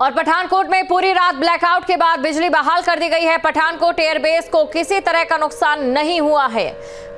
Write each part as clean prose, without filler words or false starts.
और पठानकोट में पूरी रात ब्लैकआउट के बाद बिजली बहाल कर दी गई है। पठानकोट एयरबेस को किसी तरह का नुकसान नहीं हुआ है।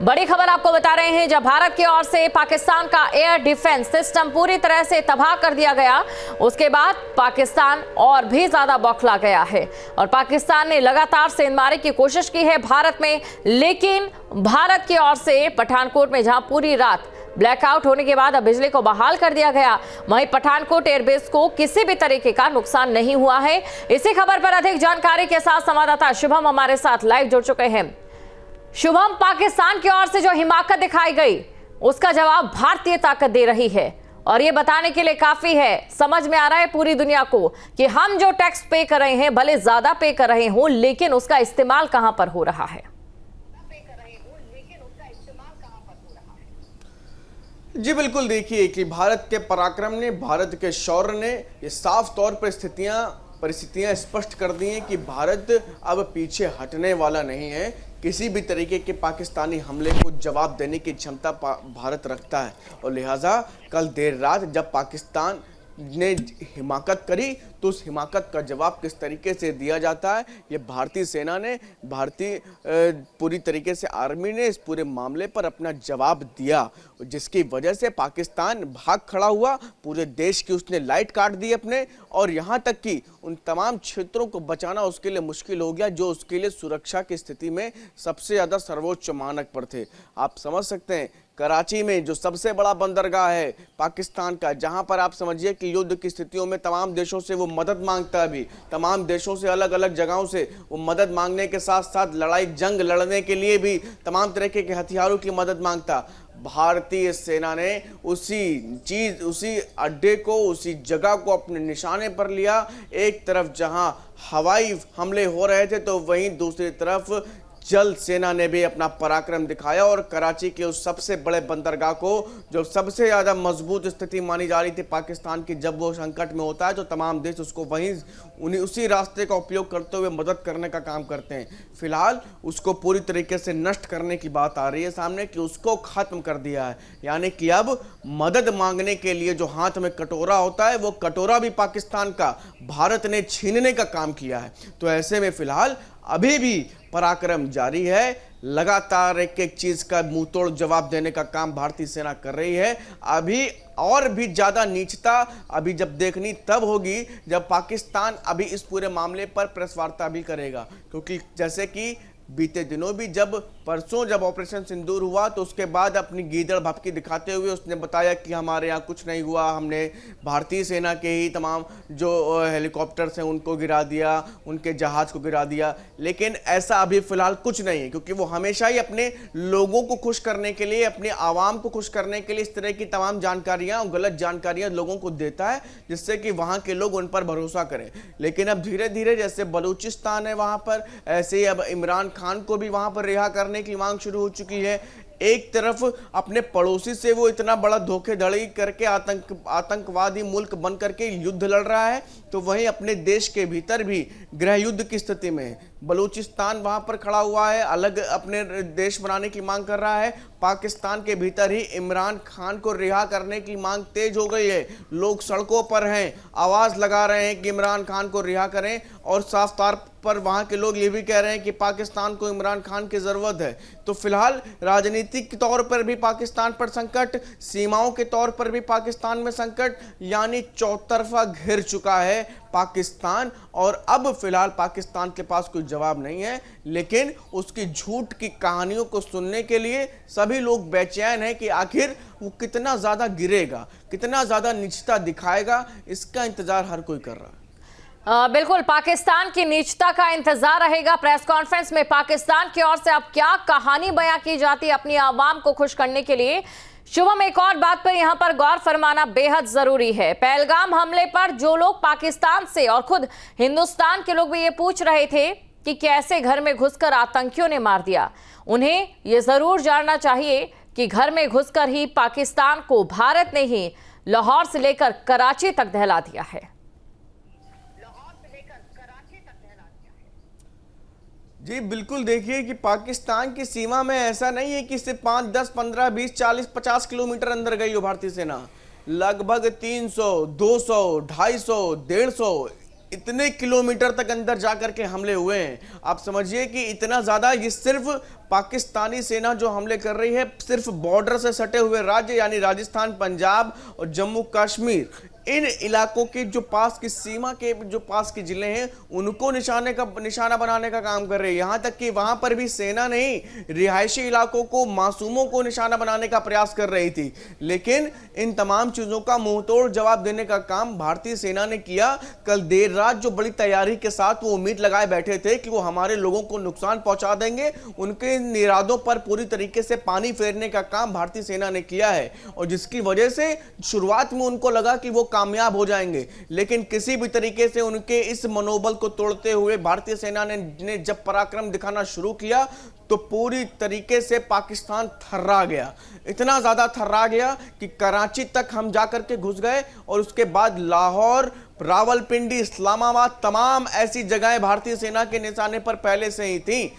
बड़ी खबर आपको बता रहे हैं, जब भारत की ओर से पाकिस्तान का एयर डिफेंस सिस्टम पूरी तरह से तबाह कर दिया गया, उसके बाद पाकिस्तान और भी ज्यादा बौखला गया है और पाकिस्तान ने लगातार सेंध मारने की कोशिश की है भारत में। लेकिन भारत की ओर से पठानकोट में जहां पूरी रात ब्लैकआउट होने के बाद अब बिजली को बहाल कर दिया गया, वहीं पठानकोट एयरबेस को किसी भी तरीके का नुकसान नहीं हुआ है। इसी खबर पर अधिक जानकारी के साथ संवाददाता शुभम हमारे साथ लाइव जुड़ चुके हैं। शुभम, पाकिस्तान की ओर से जो हिमाकत दिखाई गई, उसका जवाब भारतीय ताकत दे रही है और ये बताने के लिए काफी है, समझ में आ रहा है पूरी दुनिया को कि हम जो टैक्स पे कर रहे हैं, भले ज्यादा पे कर रहे हों, लेकिन उसका इस्तेमाल कहां पर हो रहा है। जी बिल्कुल, देखिए कि भारत के पराक्रम ने, भारत के शौर्य ने ये साफ तौर पर परिस्थितियां स्पष्ट कर दी हैं कि भारत अब पीछे हटने वाला नहीं है। किसी भी तरीके के पाकिस्तानी हमले को जवाब देने की क्षमता भारत रखता है और लिहाजा कल देर रात जब पाकिस्तान ने हिमाकत करी तो उस हिमाकत का जवाब किस तरीके से दिया जाता है, ये भारतीय सेना ने, भारतीय पूरी तरीके से आर्मी ने इस पूरे मामले पर अपना जवाब दिया, जिसकी वजह से पाकिस्तान भाग खड़ा हुआ। पूरे देश की उसने लाइट काट दी अपने, और यहाँ तक कि उन तमाम क्षेत्रों को बचाना उसके लिए मुश्किल हो गया जो उसके लिए सुरक्षा की स्थिति में सबसे ज़्यादा सर्वोच्च मानक पर थे। आप समझ सकते हैं कराची में जो सबसे बड़ा बंदरगाह है पाकिस्तान का, जहां पर आप समझिए कि युद्ध की स्थितियों में तमाम देशों से वो मदद मांगता है, भी तमाम देशों से अलग अलग जगहों से वो मदद मांगने के साथ साथ लड़ाई जंग लड़ने के लिए भी तमाम तरह के हथियारों की मदद मांगता। भारतीय सेना ने उसी अड्डे को, उसी जगह को अपने निशाने पर लिया। एक तरफ जहां हवाई हमले हो रहे थे तो वहीं दूसरी तरफ जल सेना ने भी अपना पराक्रम दिखाया और कराची के उस सबसे बड़े बंदरगाह को, जो सबसे ज़्यादा मजबूत स्थिति मानी जा रही थी पाकिस्तान की, जब वो संकट में होता है तो तमाम देश उसको उसी रास्ते का उपयोग करते हुए मदद करने का काम करते हैं। फिलहाल उसको पूरी तरीके से नष्ट करने की बात आ रही है सामने कि उसको खत्म कर दिया है, यानी कि अब मदद मांगने के लिए जो हाथ में कटोरा होता है वो कटोरा भी पाकिस्तान का भारत ने छीनने का काम किया है। तो ऐसे में फिलहाल अभी भी पराक्रम जारी है, लगातार एक एक चीज का मुंहतोड़ जवाब देने का काम भारतीय सेना कर रही है। अभी और भी ज्यादा नीचता अभी जब देखनी तब होगी जब पाकिस्तान अभी इस पूरे मामले पर प्रेस वार्ता भी करेगा, क्योंकि जैसे कि बीते दिनों भी परसों जब ऑपरेशन सिंदूर हुआ तो उसके बाद अपनी गीदड़ भपकी दिखाते हुए उसने बताया कि हमारे यहाँ कुछ नहीं हुआ, हमने भारतीय सेना के ही तमाम जो हेलीकॉप्टर्स हैं उनको गिरा दिया, उनके जहाज को गिरा दिया। लेकिन ऐसा अभी फिलहाल कुछ नहीं है, क्योंकि वो हमेशा ही अपने लोगों को खुश करने के लिए, अपने आवाम को खुश करने के लिए इस तरह की तमाम जानकारियाँ और गलत जानकारियाँ लोगों को देता है, जिससे कि वहाँ के लोग उन पर भरोसा करें। लेकिन अब धीरे धीरे जैसे बलूचिस्तान है वहाँ पर, ऐसे ही अब इमरान खान को भी वहां पर रिहा करने की मांग शुरू हो चुकी है। एक तरफ अपने पड़ोसी से वो इतना बड़ा धोखेधड़ी करके आतंकवादी मुल्क बन करके युद्ध लड़ रहा है, तो वहीं अपने देश के भीतर भी गृह युद्ध की स्थिति में है। बलूचिस्तान वहां पर खड़ा हुआ है, अलग अपने देश बनाने की मांग कर रहा है। पाकिस्तान के भीतर ही इमरान खान को रिहा करने की मांग तेज हो गई है, लोग सड़कों पर हैं, आवाज लगा रहे हैं कि इमरान खान को रिहा करें, और साफ तौर पर वहां के लोग ये भी कह रहे हैं कि पाकिस्तान को इमरान खान की जरूरत है। तो फिलहाल राजनीतिक तौर पर भी पाकिस्तान पर संकट, सीमाओं के तौर पर भी पाकिस्तान में संकट, यानी चौतरफा घिर चुका है पाकिस्तान। और अब फिलहाल पाकिस्तान के पास कोई जवाब नहीं है, लेकिन उसकी झूठ की कहानियों को सुनने के लिए सभी लोग बेचैन हैं कि आखिर वो कितना ज्यादा गिरेगा, कितना ज्यादा नीचता दिखाएगा, इसका इंतजार हर कोई कर रहा है। बिल्कुल, पाकिस्तान की नीचता का इंतजार रहेगा। प्रेस कॉन्फ्रेंस में पाकिस्तान की ओर से अब क्या कहानी बयां की जाती है अपनी आवाम को खुश करने के लिए। शुभम, एक और बात पर यहां पर गौर फरमाना बेहद जरूरी है। पहलगाम हमले पर जो लोग पाकिस्तान से और खुद हिंदुस्तान के लोग भी ये पूछ रहे थे कि कैसे घर में घुसकर आतंकियों ने मार दिया, उन्हें यह जरूर जानना चाहिए कि घर में घुसकर ही पाकिस्तान को भारत ने ही लाहौर से लेकर कराची तक दहला दिया है। जी बिल्कुल, देखिए कि पाकिस्तान की सीमा में ऐसा नहीं है कि सिर्फ 5, 10, 15, 20, 40, 50 किलोमीटर अंदर गई हो भारतीय सेना। लगभग 300, 200, 250, 150 इतने किलोमीटर तक अंदर जाकर के हमले हुए हैं। आप समझिए कि इतना ज़्यादा, ये सिर्फ पाकिस्तानी सेना जो हमले कर रही है सिर्फ बॉर्डर से सटे हुए राज्य यानी राजस्थान, पंजाब और जम्मू कश्मीर, इन इलाकों के जो पास की सीमा के जो पास के जिले हैं उनको निशाना बनाने का काम कर रही है। यहाँ तक कि वहां पर भी सेना नहीं, रिहायशी इलाकों को, मासूमों को निशाना बनाने का प्रयास कर रही थी। लेकिन इन तमाम चीजों का मुंहतोड़ जवाब देने का काम भारतीय सेना ने किया। कल देर रात जो बड़ी तैयारी के साथ वो उम्मीद लगाए बैठे थे कि वो हमारे लोगों को नुकसान पहुंचा देंगे, उनके इरादों पर पूरी तरीके से पानी फेरने का काम भारतीय सेना ने किया है, और जिसकी वजह से शुरुआत में उनको लगा कि वो कामयाब हो जाएंगे, लेकिन किसी भी तरीके से उनके इस मनोबल को तोड़ते हुए भारतीय सेना ने जब पराक्रम दिखाना शुरू किया तो पूरी तरीके से पाकिस्तान थर्रा गया। इतना ज्यादा थर्रा गया कि कराची तक हम जाकर के घुस गए, और उसके बाद लाहौर, रावलपिंडी, इस्लामाबाद, तमाम ऐसी जगहें भारतीय सेना के निशाने पर पहले से ही थी।